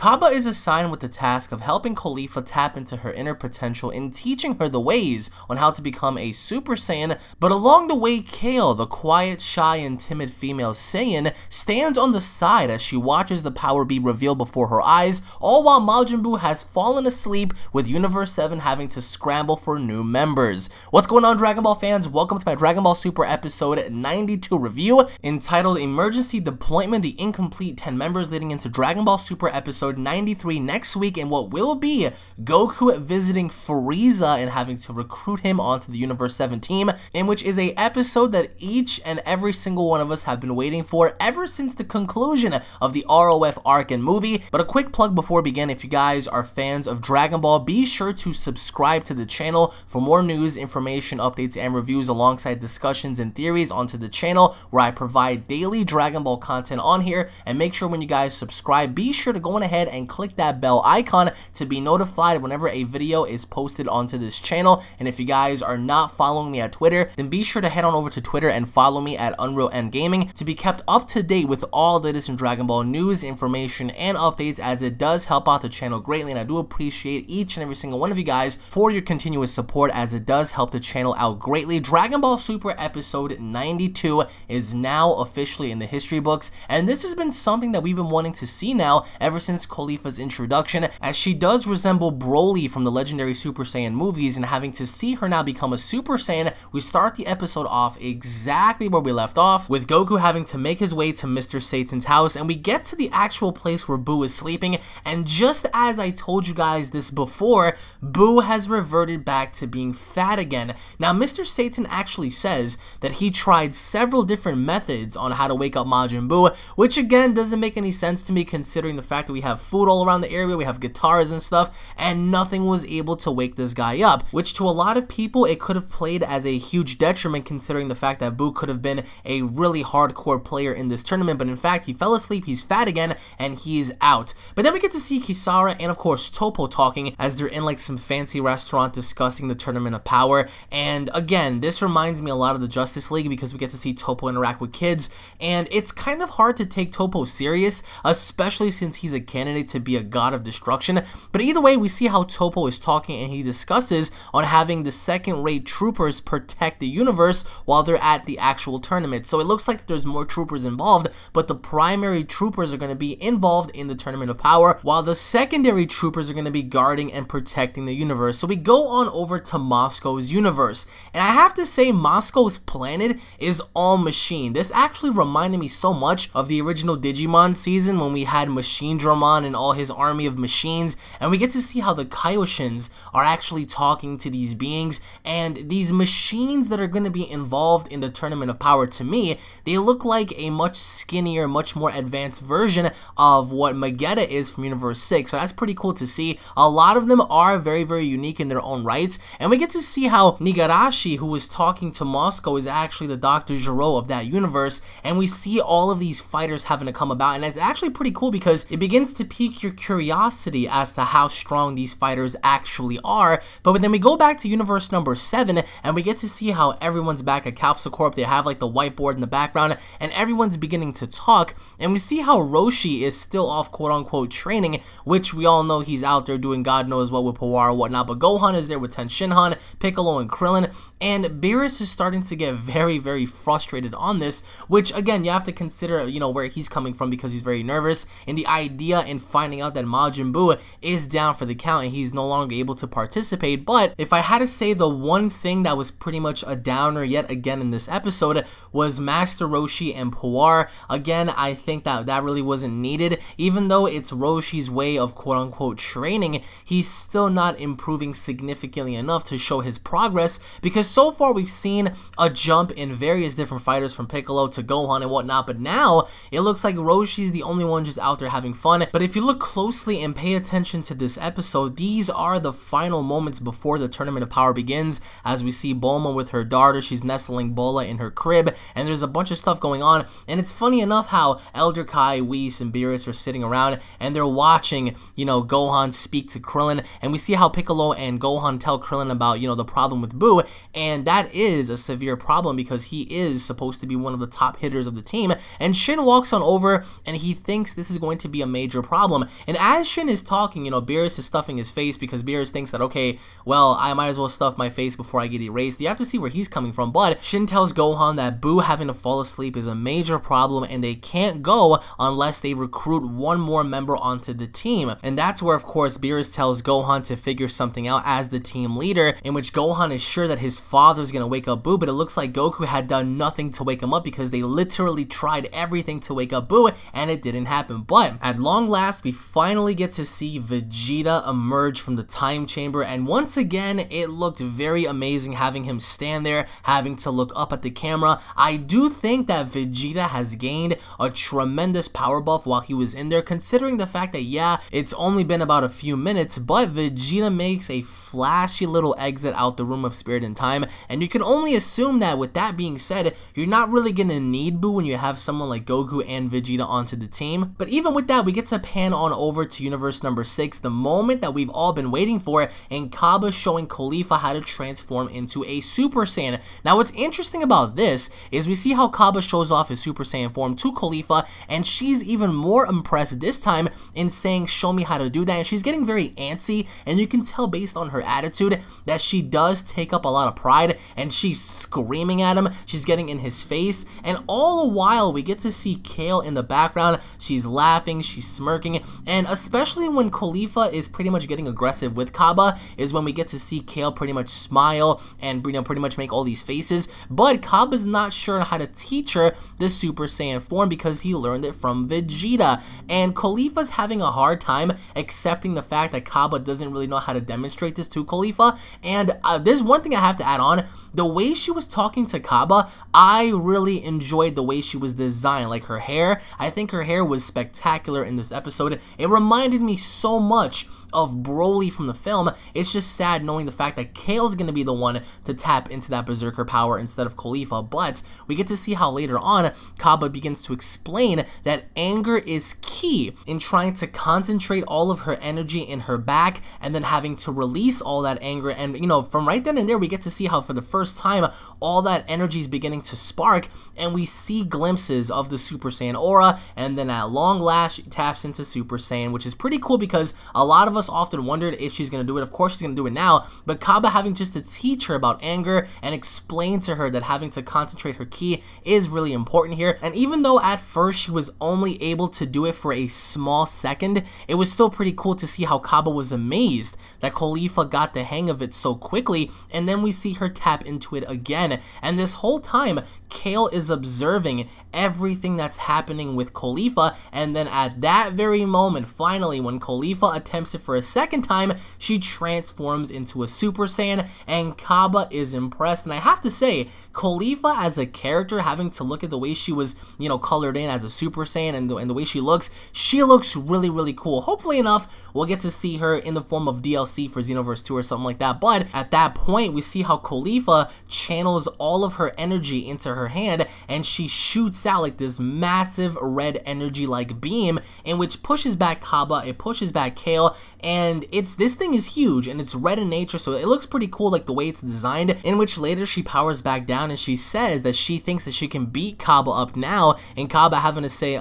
Kaba is assigned with the task of helping Khalifa tap into her inner potential and teaching her the ways on how to become a Super Saiyan, but along the way, Kale, the quiet, shy, and timid female Saiyan, stands on the side as she watches the power be revealed before her eyes, all while Majin Buu has fallen asleep, with Universe 7 having to scramble for new members. What's going on, Dragon Ball fans? Welcome to my Dragon Ball Super episode 92 review, entitled Emergency Deployment, the incomplete 10 members leading into Dragon Ball Super episode 93 next week, and what will be Goku visiting Frieza and having to recruit him onto the Universe 7 team, in which is a episode that each and every single one of us have been waiting for ever since the conclusion of the ROF arc and movie. But a quick plug before we begin: if you guys are fans of Dragon Ball, be sure to subscribe to the channel for more news, information, updates, and reviews alongside discussions and theories onto the channel, where I provide daily Dragon Ball content on here. And make sure when you guys subscribe, be sure to go on ahead and click that bell icon to be notified whenever a video is posted onto this channel. And if you guys are not following me at Twitter, then be sure to head on over to Twitter and follow me at UnrealEntGaming to be kept up to date with all the latest in Dragon Ball news, information, and updates, as it does help out the channel greatly, and I do appreciate each and every single one of you guys for your continuous support, as it does help the channel out greatly. Dragon Ball Super episode 92 is now officially in the history books, and this has been something that we've been wanting to see now ever since Khalifa's introduction, as she does resemble Broly from the legendary Super Saiyan movies, and having to see her now become a Super Saiyan, we start the episode off exactly where we left off, with Goku having to make his way to Mr. Satan's house, and we get to the actual place where Buu is sleeping, and just as I told you guys this before, Buu has reverted back to being fat again. Now, Mr. Satan actually says that he tried several different methods on how to wake up Majin Buu, which again doesn't make any sense to me, considering the fact that we have food all around the area, we have guitars and stuff, and nothing was able to wake this guy up, which to a lot of people it could have played as a huge detriment, considering the fact that Buu could have been a really hardcore player in this tournament. But in fact, he fell asleep, he's fat again, and he's out. But then we get to see Kisara and of course Topo talking as they're in like some fancy restaurant discussing the Tournament of Power. And again, this reminds me a lot of the Justice League, because we get to see Topo interact with kids, and it's kind of hard to take Topo serious, especially since he's a candidate to be a god of destruction. But either way, we see how Topo is talking, and he discusses on having the second-rate troopers protect the universe while they're at the actual tournament. So it looks like there's more troopers involved, but the primary troopers are going to be involved in the Tournament of Power, while the secondary troopers are going to be guarding and protecting the universe. So we go on over to Moscow's universe, and I have to say, Moscow's planet is all machine. This actually reminded me so much of the original Digimon season, when we had Machine Dramon and all his army of machines, and we get to see how the Kaioshins are actually talking to these beings, and these machines that are going to be involved in the Tournament of Power, to me, they look like a much skinnier, much more advanced version of what Vegeta is from Universe 6, so that's pretty cool to see. A lot of them are very, very unique in their own rights, and we get to see how Nigarashi, who was talking to Moscow, is actually the Dr. Gero of that universe, and we see all of these fighters having to come about, and it's actually pretty cool because it begins to pique your curiosity as to how strong these fighters actually are. But then we go back to universe number 7, and we get to see how everyone's back at Capsule Corp. They have like the whiteboard in the background, and everyone's beginning to talk, and we see how Roshi is still off quote-unquote training, which we all know he's out there doing God knows what with Puar and whatnot, but Gohan is there with Tenshinhan, Piccolo, and Krillin, and Beerus is starting to get very, very frustrated on this, which again, you have to consider, you know, where he's coming from, because he's very nervous, and the idea in finding out that Majin Buu is down for the count and he's no longer able to participate. But if I had to say the one thing that was pretty much a downer yet again in this episode was Master Roshi and Puar. Again, I think that really wasn't needed. Even though it's Roshi's way of quote-unquote training, he's still not improving significantly enough to show his progress, because so far we've seen a jump in various different fighters from Piccolo to Gohan and whatnot, but now it looks like Roshi's the only one just out there having fun. But if you look closely and pay attention to this episode, these are the final moments before the Tournament of Power begins, as we see Bulma with her daughter. She's nestling Bola in her crib, and there's a bunch of stuff going on. And it's funny enough how Elder Kai, Whis, and Beerus are sitting around, and they're watching, you know, Gohan speak to Krillin, and we see how Piccolo and Gohan tell Krillin about, you know, the problem with Buu, and that is a severe problem because he is supposed to be one of the top hitters of the team. And Shin walks on over, and he thinks this is going to be a major problem. And as Shin is talking, Beerus is stuffing his face because Beerus thinks that, okay, well, I might as well stuff my face before I get erased. You have to see where he's coming from. But Shin tells Gohan that Boo having to fall asleep is a major problem and they can't go unless they recruit one more member onto the team. And that's where, of course, Beerus tells Gohan to figure something out as the team leader, in which Gohan is sure that his father's gonna wake up Boo, but it looks like Goku had done nothing to wake him up because they literally tried everything to wake up Boo and it didn't happen. But at long last, we finally get to see Vegeta emerge from the time chamber, and once again, it looked very amazing having him stand there, having to look up at the camera. I do think that Vegeta has gained a tremendous power buff while he was in there, considering the fact that, yeah, it's only been about a few minutes, but Vegeta makes a flashy little exit out the Room of Spirit and Time, and you can only assume that with that being said, you're not really gonna need Boo when you have someone like Goku and Vegeta onto the team. But even with that, we get to pan on over to universe number 6, the moment that we've all been waiting for, and Cabba showing Khalifa how to transform into a Super Saiyan. Now what's interesting about this is we see how Cabba shows off his Super Saiyan form to Khalifa, and she's even more impressed this time in saying, show me how to do that, and she's getting very antsy, and you can tell based on her attitude that she does take up a lot of pride, and she's screaming at him, she's getting in his face, and all the while we get to see Kale in the background. She's laughing, she's smirking, and especially when Khalifa is pretty much getting aggressive with Cabba is when we get to see Kale pretty much smile and pretty much make all these faces. But Cabba's not sure how to teach her the Super Saiyan form because he learned it from Vegeta, and Khalifa's having a hard time accepting the fact that Cabba doesn't really know how to demonstrate this to Khalifa. And there's one thing I have to add on: the way she was talking to Cabba, I really enjoyed the way she was designed. Like her hair, I think her hair was spectacular in this episode. It reminded me so much of Broly from the film. It's just sad knowing the fact that Kale's gonna be the one to tap into that berserker power instead of Khalifa. But we get to see how later on Cabba begins to explain that anger is key in trying to concentrate all of her energy in her back and then having to release all that anger. And from right then and there, we get to see how for the first time all that energy is beginning to spark, and we see glimpses of the Super Saiyan aura, and then at long last she taps into Super Saiyan, which is pretty cool because a lot of us often wondered if she's going to do it. Of course she's going to do it now, but Cabba having just to teach her about anger and explain to her that having to concentrate her ki is really important here. And even though at first she was only able to do it for a small second, it was still pretty cool to see how Cabba was amazed that Khalifa got the hang of it so quickly, and then we see her tap into it again. And this whole time Kale is observing everything that's happening with Khalifa, and then at that very moment, finally, when Khalifa attempts it for a second time, she transforms into a Super Saiyan, and Cabba is impressed. And I have to say, Khalifa as a character, having to look at the way she was, colored in as a Super Saiyan and the way she looks really, really cool. Hopefully enough, we'll get to see her in the form of DLC for Xenoverse 2 or something like that. But at that point, we see how Khalifa channels all of her energy into her hand, and she shoots out like this massive red energy like beam, in which pushes back Cabba, it pushes back Kale, and this thing is huge and it's red in nature, so it looks pretty cool like the way it's designed, in which later she powers back down and she says that she thinks that she can beat Cabba up now, and Cabba having to say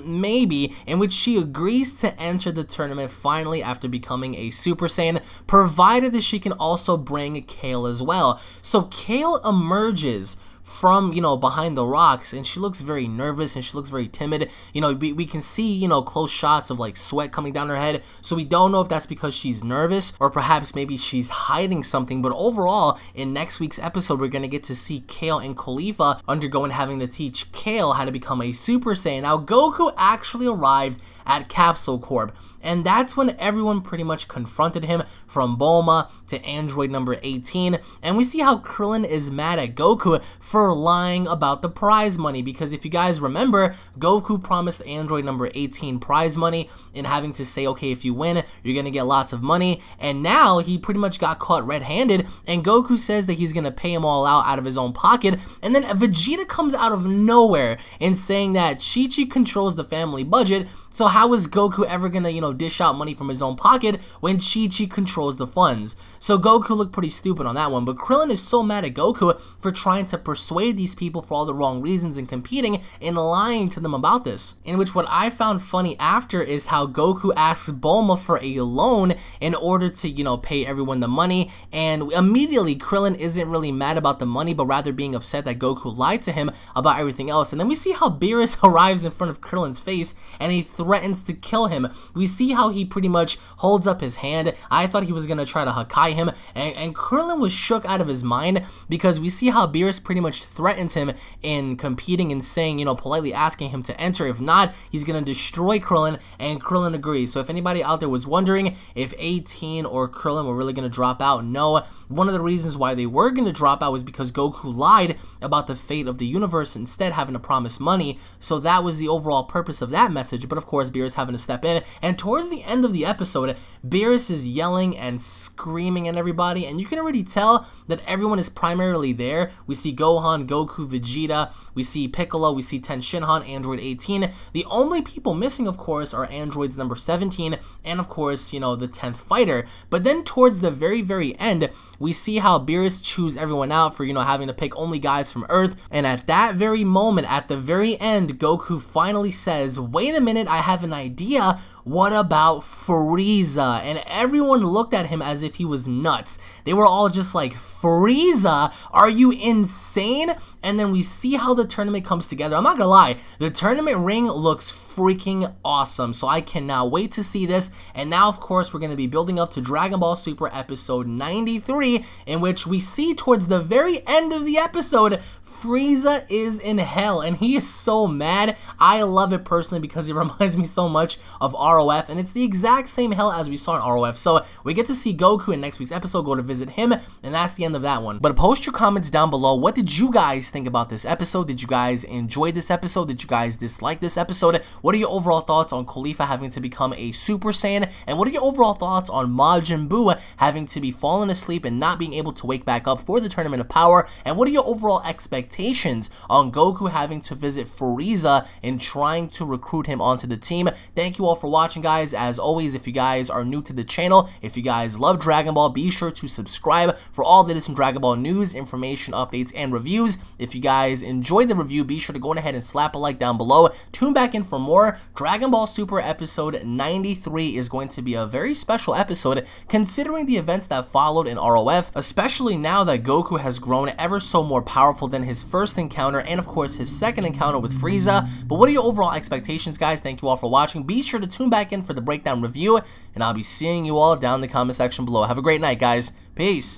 maybe, in which she agrees to enter the tournament finally after becoming a Super Saiyan, provided that she can also bring Kale as well. So Kale emerges from, behind the rocks, and she looks very nervous and she looks very timid. We can see, close shots of like sweat coming down her head, so we don't know if that's because she's nervous or perhaps maybe she's hiding something. But overall, in next week's episode, we're gonna get to see Kale and Khalifa undergoing having to teach Kale how to become a Super Saiyan. Now, Goku actually arrived at Capsule Corp, and that's when everyone pretty much confronted him, from Bulma to android number 18, and we see how Krillin is mad at Goku for lying about the prize money, because if you guys remember, Goku promised android number 18 prize money and having to say, okay, if you win, you're gonna get lots of money, and now he pretty much got caught red-handed, and Goku says that he's gonna pay him all out of his own pocket, and then Vegeta comes out of nowhere and saying that Chi-Chi controls the family budget, so how is Goku ever gonna, dish out money from his own pocket when Chi-Chi controls the funds? So Goku looked pretty stupid on that one, but Krillin is so mad at Goku for trying to pursue persuade these people for all the wrong reasons and competing and lying to them about this. In which what I found funny after is how Goku asks Bulma for a loan in order to, you know, pay everyone the money, and immediately Krillin isn't really mad about the money, but rather being upset that Goku lied to him about everything else. And then we see how Beerus arrives in front of Krillin's face and he threatens to kill him. We see how he pretty much holds up his hand. I thought he was gonna try to Hakai him, and Krillin was shook out of his mind because we see how Beerus pretty much threatens him in competing and saying, you know, politely asking him to enter. If not, he's gonna destroy Krillin, and Krillin agrees. So if anybody out there was wondering if 18 or Krillin were really gonna drop out, no. One of the reasons why they were gonna drop out was because Goku lied about the fate of the universe, instead having to promise money. So that was the overall purpose of that message. But of course, Beerus having to step in, and towards the end of the episode, Beerus is yelling and screaming at everybody, and you can already tell that everyone is primarily there. We see Gohan, Goku, Vegeta, we see Piccolo, we see Ten Shinhan, Android 18. The only people missing, of course, are androids number 17 and, of course, you know, the 10th fighter. But then towards the very end, we see how Beerus chews everyone out for, you know, having to pick only guys from Earth. And at that very moment, at the very end, Goku finally says, "Wait a minute, I have an idea. What about Frieza?" And everyone looked at him as if he was nuts. They were all just like, "Frieza? Are you insane?" And then we see how the tournament comes together. I'm not gonna lie, the tournament ring looks freaking awesome, so I cannot wait to see this. And now, of course, we're gonna be building up to Dragon Ball Super episode 93, in which we see towards the very end of the episode, Frieza is in hell, and he is so mad. I love it personally because it reminds me so much of ROF, and it's the exact same hell as we saw in ROF. So we get to see Goku in next week's episode, go to visit him, and that's the end of that one. But post your comments down below. What did you guys think about this episode? Did you guys enjoy this episode? Did you guys dislike this episode? What are your overall thoughts on Khalifa having to become a Super Saiyan? And what are your overall thoughts on Majin Buu having to be fallen asleep and not being able to wake back up for the Tournament of Power? And what are your overall expectations on Goku having to visit Frieza and trying to recruit him onto the team? Thank you all for watching, guys. As always, if you guys are new to the channel, if you guys love Dragon Ball, be sure to subscribe for all the latest Dragon Ball news, information, updates, and reviews. If you guys enjoyed the review, be sure to go ahead and slap a like down below. Tune back in for more. Dragon Ball Super episode 93 is going to be a very special episode considering the events that followed in ROF, especially now that Goku has grown ever so more powerful than his first encounter and, of course, his second encounter with Frieza. But what are your overall expectations, guys? Thank you all for watching. Be sure to tune back in for the breakdown review, and I'll be seeing you all down in the comment section below. Have a great night, guys. Peace.